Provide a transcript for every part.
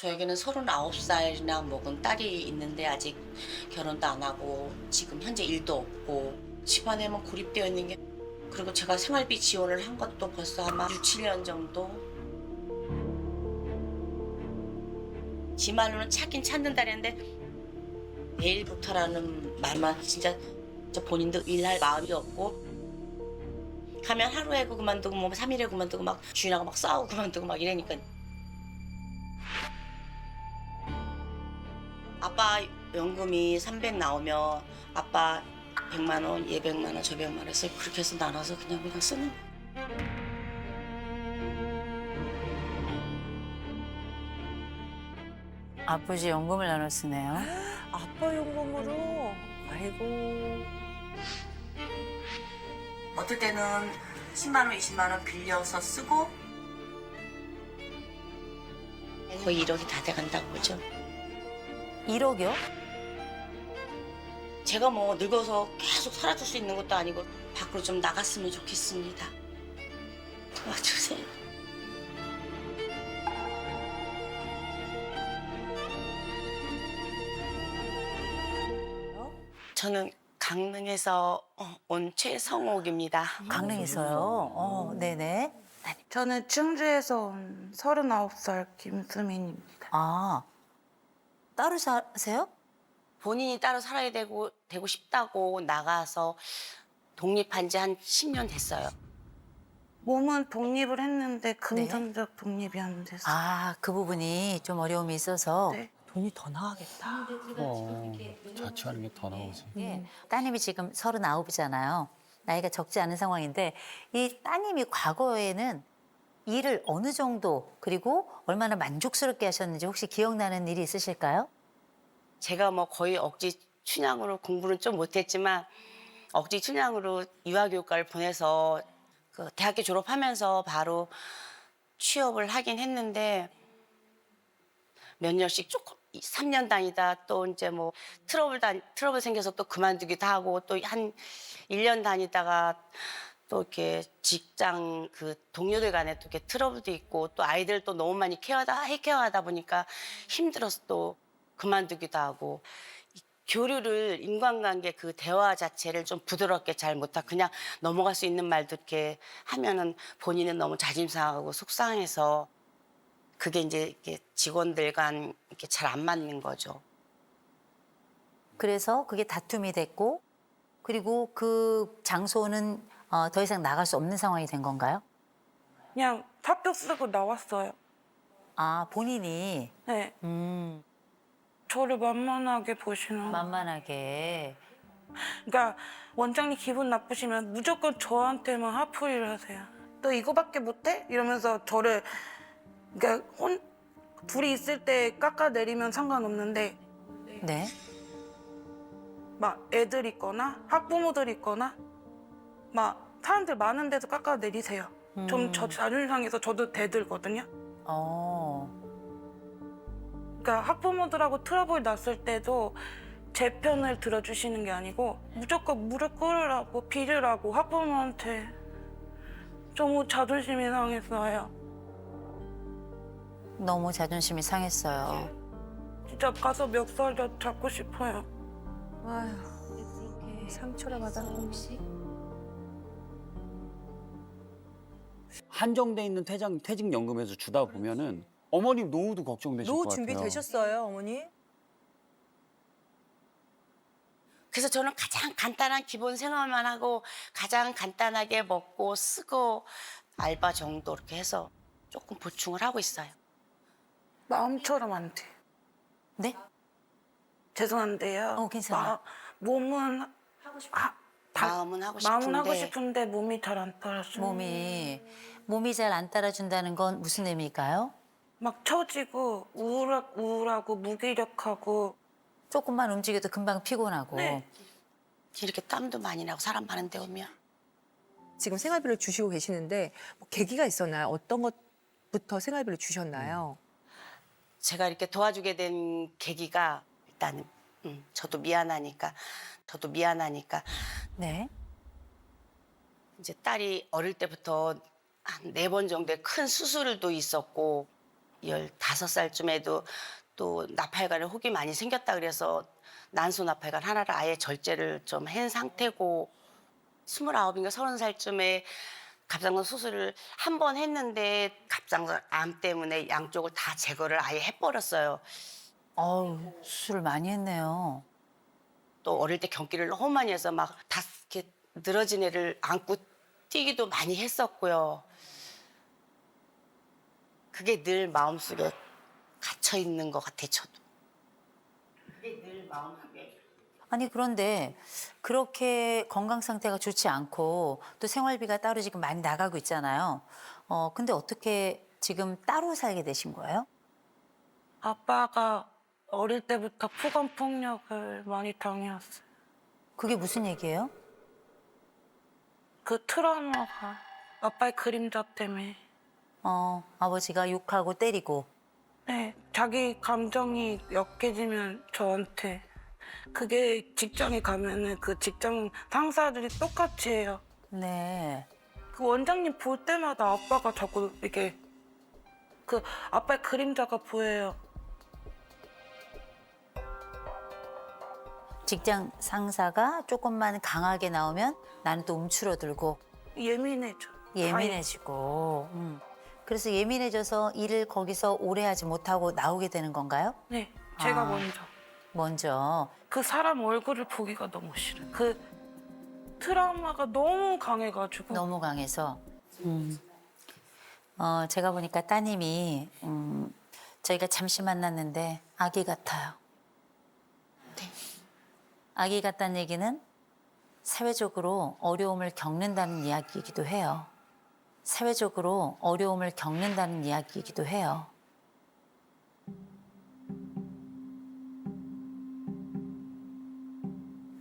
저에게는 39살이나 먹은 딸이 있는데 아직 결혼도 안 하고 지금 현재 일도 없고 집안에만 고립되어 있는 게, 그리고 제가 생활비 지원을 한 것도 벌써 아마 6, 7년 정도. 지 말로는 찾긴 찾는다는데 내일부터라는 말만 진짜 본인도 일할 마음이 없고, 가면 하루에 그만두고 뭐 3일에 그만두고 막 주인하고 막 싸우고 그만두고 막 이러니까. 아빠 연금이 300 나오면 아빠 100만 원, 얘 100만 원, 저 100만 원 해서 그렇게 해서 나눠서 그냥 쓰는 거예요. 아버지 연금을 나눠 쓰네요. 아빠 연금으로. 아이고. 어떨 때는 10만 원, 20만 원 빌려서 쓰고 거의 1억이 다 돼간다고 보죠. 1억이요? 제가 뭐 늙어서 계속 살아줄 수 있는 것도 아니고 밖으로 좀 나갔으면 좋겠습니다. 도와주세요. 저는 강릉에서 온 최성옥입니다. 강릉에서요? 네네. 저는 충주에서 온 39살 김수민입니다. 아, 따로 사세요? 본인이 따로 살아야 되고 싶다고 나가서 독립한 지 한 10년 됐어요. 몸은 독립을 했는데 금전적 독립이 안 됐어요. 아, 그 부분이 좀 어려움이 있어서. 네. 돈이 더 나가겠다. 자취하는 게 더 나오지. 예. 따님이 지금 39이잖아요. 나이가 적지 않은 상황인데 이 따님이 과거에는 일을 어느 정도 그리고 얼마나 만족스럽게 하셨는지 혹시 기억나는 일이 있으실까요? 제가 뭐 거의 억지 춘향으로 공부는 좀 못했지만 억지 춘향으로 유아교육과를 보내서 그 대학교 졸업하면서 바로 취업을 하긴 했는데 몇 년씩 조금 3년 다니다 또 이제 뭐 트러블 생겨서 또 그만두기도 하고 또 한 1년 다니다가 또 이렇게 직장 그 동료들 간에 또 이렇게 트러블도 있고 또 아이들 또 너무 많이 케어하다 보니까 힘들어서 또 그만두기도 하고, 교류를 인간관계 그 대화 자체를 좀 부드럽게 잘 못하고 그냥 넘어갈 수 있는 말도 이렇게 하면은 본인은 너무 자존심 상하고 속상해서 그게 이제 이렇게 직원들 간 이렇게 잘 안 맞는 거죠. 그래서 그게 다툼이 됐고 그리고 그 장소는 더 이상 나갈 수 없는 상황이 된 건가요? 그냥 사표 쓰고 나왔어요. 아, 본인이 네. 저를 만만하게 보시는 거예요. 만만하게. 그러니까 원장님 기분 나쁘시면 무조건 저한테만 화풀이를 하세요. 너 이거밖에 못해? 이러면서 저를, 그러니까 둘이 있을 때 깎아내리면 상관없는데 네. 막 애들 있거나 학부모들 있거나 막 사람들 많은 데서 깎아내리세요. 좀 저 자존심 상해서 저도 대들거든요. 그러니까 학부모들하고 트러블 났을 때도 제 편을 들어주시는 게 아니고 무조건 무릎 꿇으라고 빌으라고 학부모한테 너무 자존심이 상했어요. 너무 자존심이 상했어요. 진짜 가서 멱살이라도 잡고 싶어요. 아휴. 상처를 받았고. 한정돼 있는 퇴직연금에서 주다 보면은 어머님 노후도 걱정되실 것 노후 같아요. 준비되셨어요, 어머니? 그래서 저는 가장 간단한 기본 생활만 하고 가장 간단하게 먹고 쓰고 알바 정도 이렇게 해서 조금 보충을 하고 있어요. 마음처럼 안 돼. 네? 죄송한데요. 괜찮아요. 몸은 마음은 하고 싶은데, 마음은 하고 싶은데 몸이 잘 안 따라줘요. 몸이 잘 안 따라준다는 건 무슨 의미일까요? 막 처지고 우울하고 무기력하고. 조금만 움직여도 금방 피곤하고. 네. 이렇게 땀도 많이 나고 사람 많은 데 오면. 지금 생활비를 주시고 계시는데 뭐 계기가 있었나요? 어떤 것부터 생활비를 주셨나요? 제가 이렇게 도와주게 된 계기가 일단은 저도 미안하니까 네. 이제 딸이 어릴 때부터 한 4번 정도의 큰 수술도 있었고 15살쯤에도 또 나팔관에 혹이 많이 생겼다 그래서 난소 나팔관 하나를 아예 절제를 좀 한 상태고 29인가 30살쯤에 갑상선 수술을 한 번 했는데 갑상선 암 때문에 양쪽을 다 제거를 아예 해버렸어요. 어우, 수술을 많이 했네요. 또 어릴 때 경기를 너무 많이 해서 막 다 이렇게 늘어진 애를 안고 뛰기도 많이 했었고요. 그게 늘 마음속에 갇혀 있는 것 같아, 저도. 그게 늘 마음속에. 아니 그런데 그렇게 건강 상태가 좋지 않고 또 생활비가 따로 지금 많이 나가고 있잖아요. 근데 어떻게 지금 따로 살게 되신 거예요? 아빠가 어릴 때부터 폭언 폭력을 많이 당해왔어요. 그게 무슨 얘기예요? 그 트라우마가 아빠의 그림자 때문에. 아버지가 욕하고 때리고. 네, 자기 감정이 약해지면 저한테 그게 직장에 가면은 그 직장 상사들이 똑같이 해요. 네. 그 원장님 볼 때마다 아빠가 자꾸 이렇게 그 아빠의 그림자가 보여요. 직장 상사가 조금만 강하게 나오면 나는 또 움츠러들고 예민해져. 예민해지고. 그래서 예민해져서 일을 거기서 오래 하지 못하고 나오게 되는 건가요? 네, 제가 아. 먼저. 먼저. 그 사람 얼굴을 보기가 너무 싫어요. 그 트라우마가 너무 강해가지고. 너무 강해서. 제가 보니까 따님이 저희가 잠시 만났는데 아기 같아요. 네. 아기 같다는 얘기는 사회적으로 어려움을 겪는다는 이야기이기도 해요. 사회적으로 어려움을 겪는다는 이야기이기도 해요.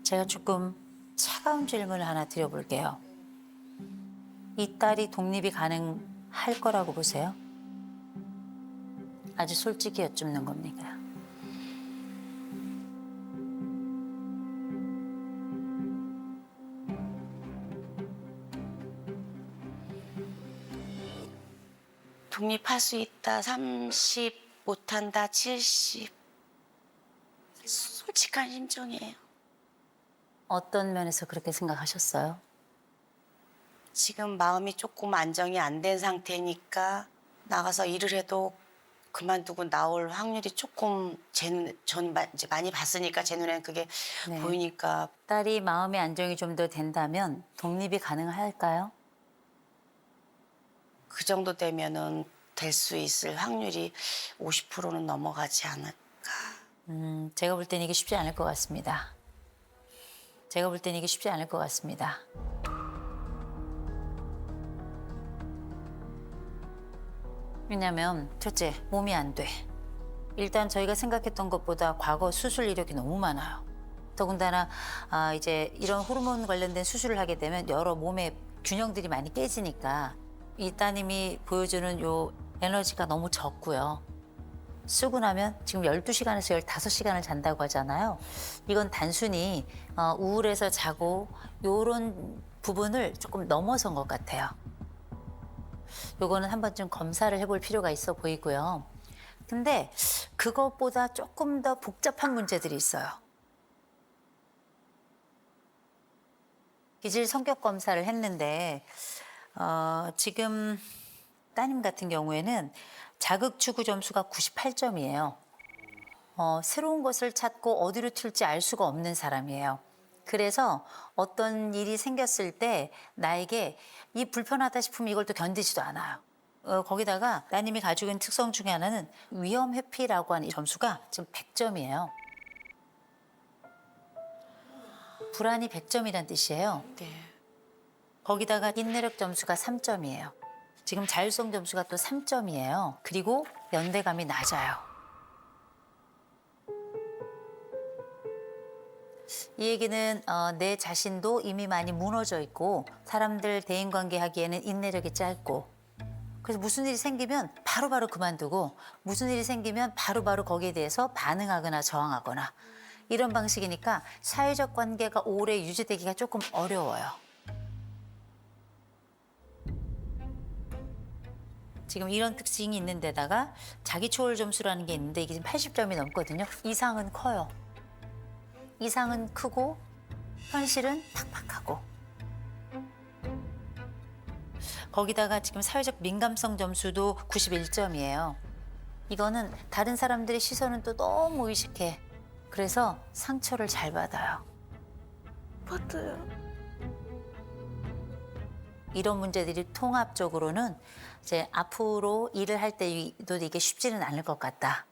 제가 조금 차가운 질문을 하나 드려볼게요. 이 딸이 독립이 가능할 거라고 보세요? 아주 솔직히 여쭙는 겁니다. 독립할 수 있다, 30 못한다, 70. 솔직한 심정이에요. 어떤 면에서 그렇게 생각하셨어요? 지금 마음이 조금 안정이 안 된 상태니까 나가서 일을 해도 그만두고 나올 확률이 조금 전 이제 많이 봤으니까 제 눈에는 그게 네. 보이니까 딸이 마음의 안정이 좀 더 된다면 독립이 가능할까요? 그 정도 되면은 될 수 있을 확률이 50%는 넘어가지 않을까. 제가 볼 때는 이게 쉽지 않을 것 같습니다. 제가 볼 때는 이게 쉽지 않을 것 같습니다. 왜냐면 첫째, 몸이 안 돼. 일단 저희가 생각했던 것보다 과거 수술 이력이 너무 많아요. 더군다나 이제 이런 호르몬 관련된 수술을 하게 되면 여러 몸의 균형들이 많이 깨지니까 이 따님이 보여주는 요 에너지가 너무 적고요. 쓰고 나면 지금 12시간에서 15시간을 잔다고 하잖아요. 이건 단순히 우울해서 자고 요런 부분을 조금 넘어선 것 같아요. 요거는 한 번쯤 검사를 해볼 필요가 있어 보이고요. 근데 그것보다 조금 더 복잡한 문제들이 있어요. 기질 성격 검사를 했는데 지금 따님 같은 경우에는 자극 추구 점수가 98점이에요. 새로운 것을 찾고 어디로 튈지 알 수가 없는 사람이에요. 그래서 어떤 일이 생겼을 때 나에게 이 불편하다 싶으면 이걸 또 견디지도 않아요. 거기다가 따님이 가지고 있는 특성 중에 하나는 위험 회피라고 하는 이 점수가 지금 100점이에요. 불안이 100점이란 뜻이에요. 네. 거기다가 인내력 점수가 3점이에요. 지금 자율성 점수가 또 3점이에요. 그리고 연대감이 낮아요. 이 얘기는 내 자신도 이미 많이 무너져 있고 사람들 대인관계 하기에는 인내력이 짧고 그래서 무슨 일이 생기면 바로바로 그만두고 무슨 일이 생기면 바로바로 거기에 대해서 반응하거나 저항하거나 이런 방식이니까 사회적 관계가 오래 유지되기가 조금 어려워요. 지금 이런 특징이 있는 데다가 자기 초월 점수라는 게 있는데 이게 지금 80점이 넘거든요. 이상은 커요. 이상은 크고 현실은 팍팍하고. 거기다가 지금 사회적 민감성 점수도 91점이에요. 이거는 다른 사람들의 시선은 또 너무 의식해. 그래서 상처를 잘 받아요. 맞아요. 이런 문제들이 통합적으로는 이제 앞으로 일을 할 때도 이게 쉽지는 않을 것 같다.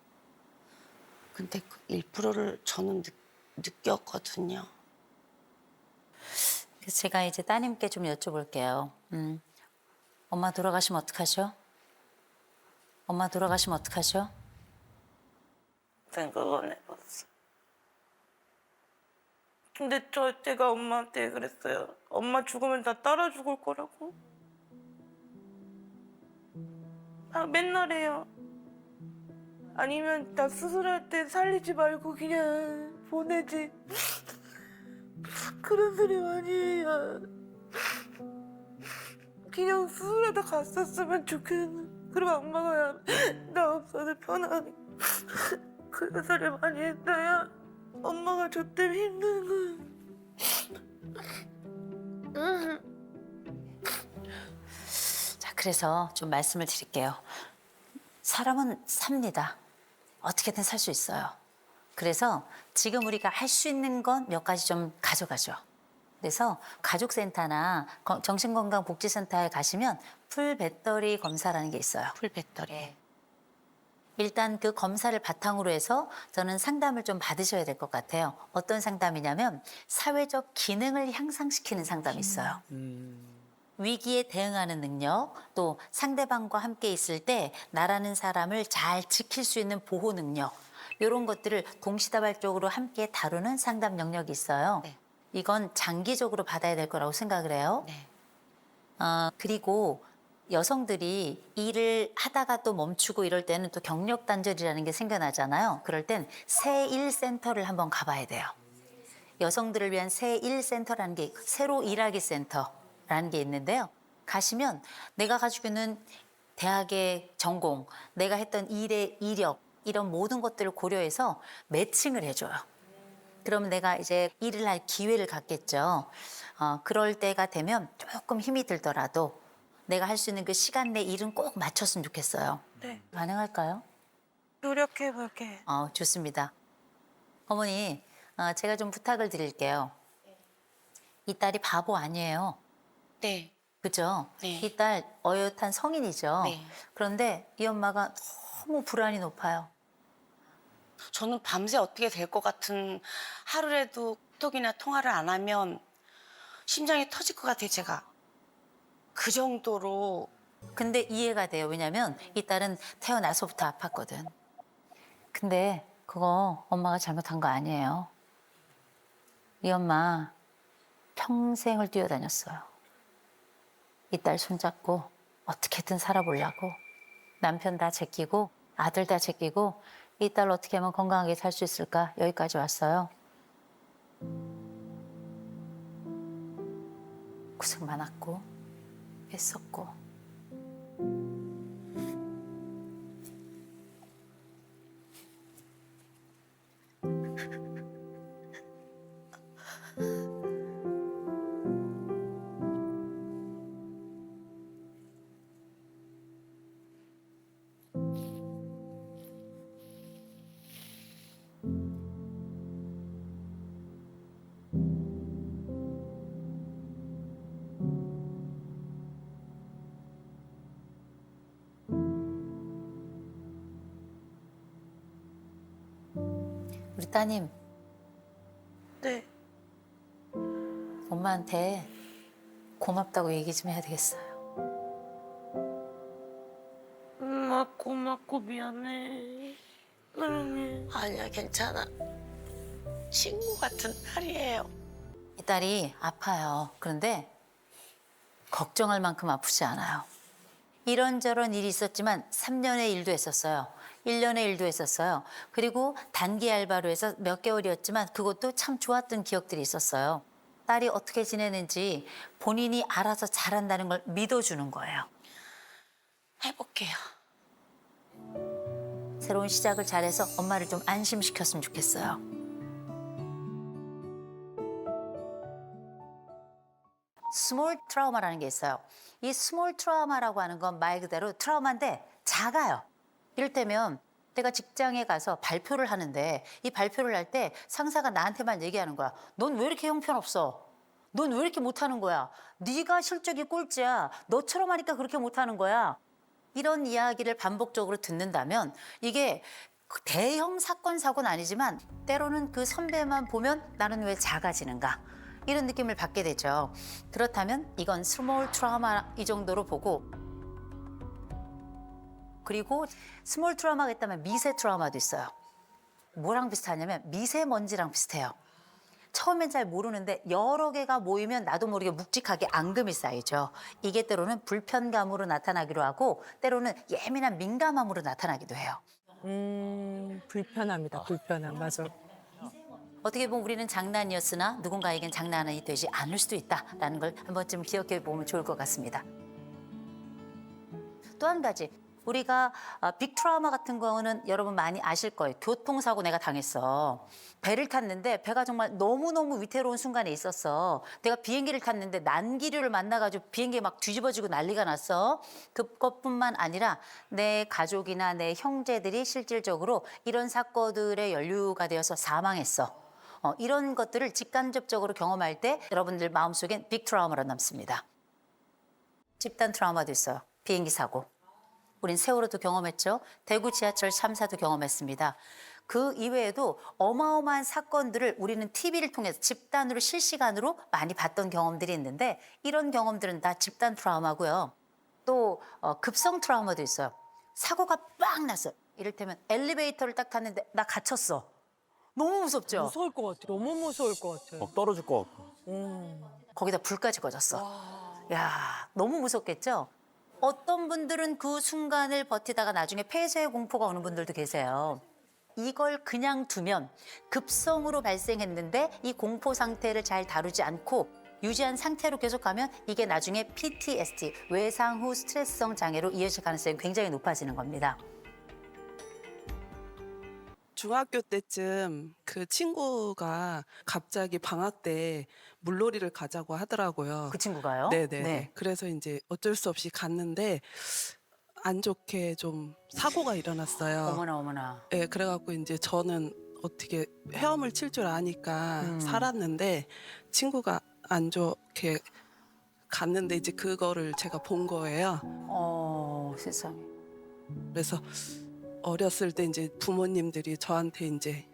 근데 그 1%를 저는 느꼈거든요. 그래서 제가 이제 따님께 좀 여쭤볼게요. 엄마 돌아가시면 어떡하죠? 엄마 돌아가시면 어떡하죠? 생각 안 해봤어. 근데 제가 엄마한테 그랬어요. 엄마 죽으면 나 따라 죽을 거라고. 아, 맨날 해요. 아니면 나 수술할 때 살리지 말고 그냥 보내지. 그런 소리 많이 해요. 그냥 수술하다 갔었으면 좋겠는. 그럼 엄마가 나 없어도 편하니. 그런 소리 많이 했어요. 엄마가 저 때문에 힘든 거. 자, 그래서 좀 말씀을 드릴게요. 사람은 삽니다. 어떻게든 살 수 있어요. 그래서 지금 우리가 할 수 있는 건 몇 가지 좀 가져가죠. 그래서 가족센터나 정신건강복지센터에 가시면 풀 배터리 검사라는 게 있어요. 풀 배터리. 예. 일단 그 검사를 바탕으로 해서 저는 상담을 좀 받으셔야 될 것 같아요. 어떤 상담이냐면 사회적 기능을 향상시키는 상담이 있어요. 위기에 대응하는 능력, 또 상대방과 함께 있을 때 나라는 사람을 잘 지킬 수 있는 보호 능력, 이런 것들을 동시다발적으로 함께 다루는 상담 영역이 있어요. 네. 이건 장기적으로 받아야 될 거라고 생각을 해요. 네. 그리고 여성들이 일을 하다가 또 멈추고 이럴 때는 또 경력 단절이라는 게 생겨나잖아요. 그럴 땐 새일센터를 한번 가봐야 돼요. 여성들을 위한 새일센터라는 게 새로 일하기 센터라는 게 있는데요. 가시면 내가 가지고 있는 대학의 전공, 내가 했던 일의 이력, 이런 모든 것들을 고려해서 매칭을 해줘요. 그러면 내가 이제 일을 할 기회를 갖겠죠. 그럴 때가 되면 조금 힘이 들더라도 내가 할 수 있는 그 시간 내 일은 꼭 맞췄으면 좋겠어요. 네, 가능할까요? 노력해볼게. 좋습니다. 어머니, 제가 좀 부탁을 드릴게요. 이 딸이 바보 아니에요. 네. 그죠? 네. 이 딸 어엿한 성인이죠. 네. 그런데 이 엄마가 너무 불안이 높아요. 저는 밤새 어떻게 될 것 같은 하루라도 톡이나 통화를 안 하면 심장이 터질 것 같아요, 제가. 그 정도로. 근데 이해가 돼요. 왜냐면 이 딸은 태어나서부터 아팠거든. 근데 그거 엄마가 잘못한 거 아니에요. 이 엄마 평생을 뛰어다녔어요. 이 딸 손잡고 어떻게든 살아보려고. 남편 다 제끼고 아들 다 제끼고 이 딸 어떻게 하면 건강하게 살 수 있을까 여기까지 왔어요. 고생 많았고 애썼고. 우리 따님 네, 엄마한테 고맙다고 얘기 좀 해야 되겠어요. 엄마 고맙고 미안해. 사랑해. 아니야, 괜찮아. 친구 같은 딸이에요. 이 딸이 아파요. 그런데 걱정할 만큼 아프지 않아요. 이런저런 일이 있었지만 3년의 일도 했었어요. 1년의 일도 했었어요. 그리고 단기 알바로 해서 몇 개월이었지만 그것도 참 좋았던 기억들이 있었어요. 딸이 어떻게 지내는지 본인이 알아서 잘한다는 걸 믿어주는 거예요. 해볼게요. 새로운 시작을 잘해서 엄마를 좀 안심시켰으면 좋겠어요. 스몰 트라우마라는 게 있어요. 이 스몰 트라우마라고 하는 건 말 그대로 트라우마인데 작아요. 이를테면 내가 직장에 가서 발표를 하는데 이 발표를 할 때 상사가 나한테만 얘기하는 거야. 넌 왜 이렇게 형편없어? 넌 왜 이렇게 못하는 거야? 네가 실적이 꼴찌야. 너처럼 하니까 그렇게 못하는 거야. 이런 이야기를 반복적으로 듣는다면 이게 대형 사건 사고는 아니지만 때로는 그 선배만 보면 나는 왜 작아지는가 이런 느낌을 받게 되죠. 그렇다면 이건 스몰 트라우마 이 정도로 보고, 그리고 스몰 트라우마가 있다면 미세 트라우마도 있어요. 뭐랑 비슷하냐면 미세먼지랑 비슷해요. 처음엔 잘 모르는데 여러 개가 모이면 나도 모르게 묵직하게 앙금이 쌓이죠. 이게 때로는 불편감으로 나타나기도 하고 때로는 예민한 민감함으로 나타나기도 해요. 불편합니다. 불편함. 맞아. 어떻게 보면 우리는 장난이었으나 누군가에겐 장난이 되지 않을 수도 있다라는 걸 한 번쯤 기억해 보면 좋을 것 같습니다. 또 한 가지, 우리가 빅 트라우마 같은 경우는 여러분 많이 아실 거예요. 교통사고 내가 당했어. 배를 탔는데 배가 정말 너무너무 위태로운 순간에 있었어. 내가 비행기를 탔는데 난기류를 만나가지고 비행기 막 뒤집어지고 난리가 났어. 그것뿐만 아니라 내 가족이나 내 형제들이 실질적으로 이런 사건들에 연루가 되어서 사망했어. 이런 것들을 직간접적으로 경험할 때 여러분들 마음속엔 빅 트라우마로 남습니다. 집단 트라우마도 있어요. 비행기 사고. 우린 세월호도 경험했죠. 대구 지하철 참사도 경험했습니다. 그 이외에도 어마어마한 사건들을 우리는 TV를 통해서 집단으로 실시간으로 많이 봤던 경험들이 있는데 이런 경험들은 다 집단 트라우마고요. 또 급성 트라우마도 있어요. 사고가 빵 났어요. 이를테면 엘리베이터를 딱 탔는데 나 갇혔어. 너무 무섭죠? 무서울 것 같아. 너무 무서울 것 같아. 막 떨어질 것 같고. 거기다 불까지 꺼졌어. 야, 너무 무섭겠죠? 어떤 분들은 그 순간을 버티다가 나중에 폐쇄의 공포가 오는 분들도 계세요. 이걸 그냥 두면 급성으로 발생했는데 이 공포 상태를 잘 다루지 않고 유지한 상태로 계속 가면 이게 나중에 PTSD, 외상 후 스트레스성 장애로 이어질 가능성이 굉장히 높아지는 겁니다. 중학교 때쯤 그 친구가 갑자기 방학 때 물놀이를 가자고 하더라고요. 그 친구가요? 네네. 네. 그래서 이제 어쩔 수 없이 갔는데 안 좋게 좀 사고가 일어났어요. 어머나 어머나. 네, 그래갖고 이제 저는 어떻게 헤엄을 칠 줄 아니까 살았는데 친구가 안 좋게 갔는데 이제 그거를 제가 본 거예요. 세상에. 그래서 어렸을 때 이제 부모님들이 저한테 이제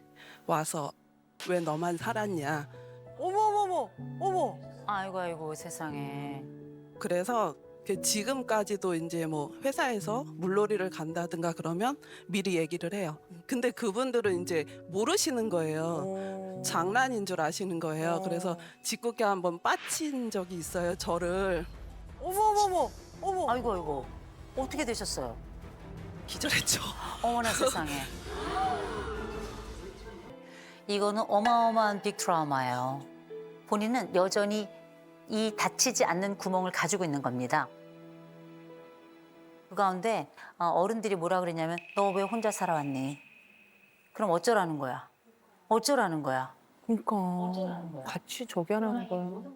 와서 왜 너만 살았냐. 어머. 아이고 아이고 세상에. 그래서 지금까지도 이제 뭐 회사에서 물놀이를 간다든가 그러면 미리 얘기를 해요. 근데 그분들은 이제 모르시는 거예요. 장난인 줄 아시는 거예요. 그래서 짓궂게 한번 빠친 적이 있어요, 저를. 어머. 아이고 아이고. 어떻게 되셨어요? 기절했죠. 어머나 세상에. 이거는 어마어마한 빅 트라우마예요. 본인은 여전히 이 닫히지 않는 구멍을 가지고 있는 겁니다. 그 가운데 어른들이 뭐라 그랬냐면 너 왜 혼자 살아왔니? 그럼 어쩌라는 거야? 어쩌라는 거야? 그러니까 같이 저기 하라는 거야.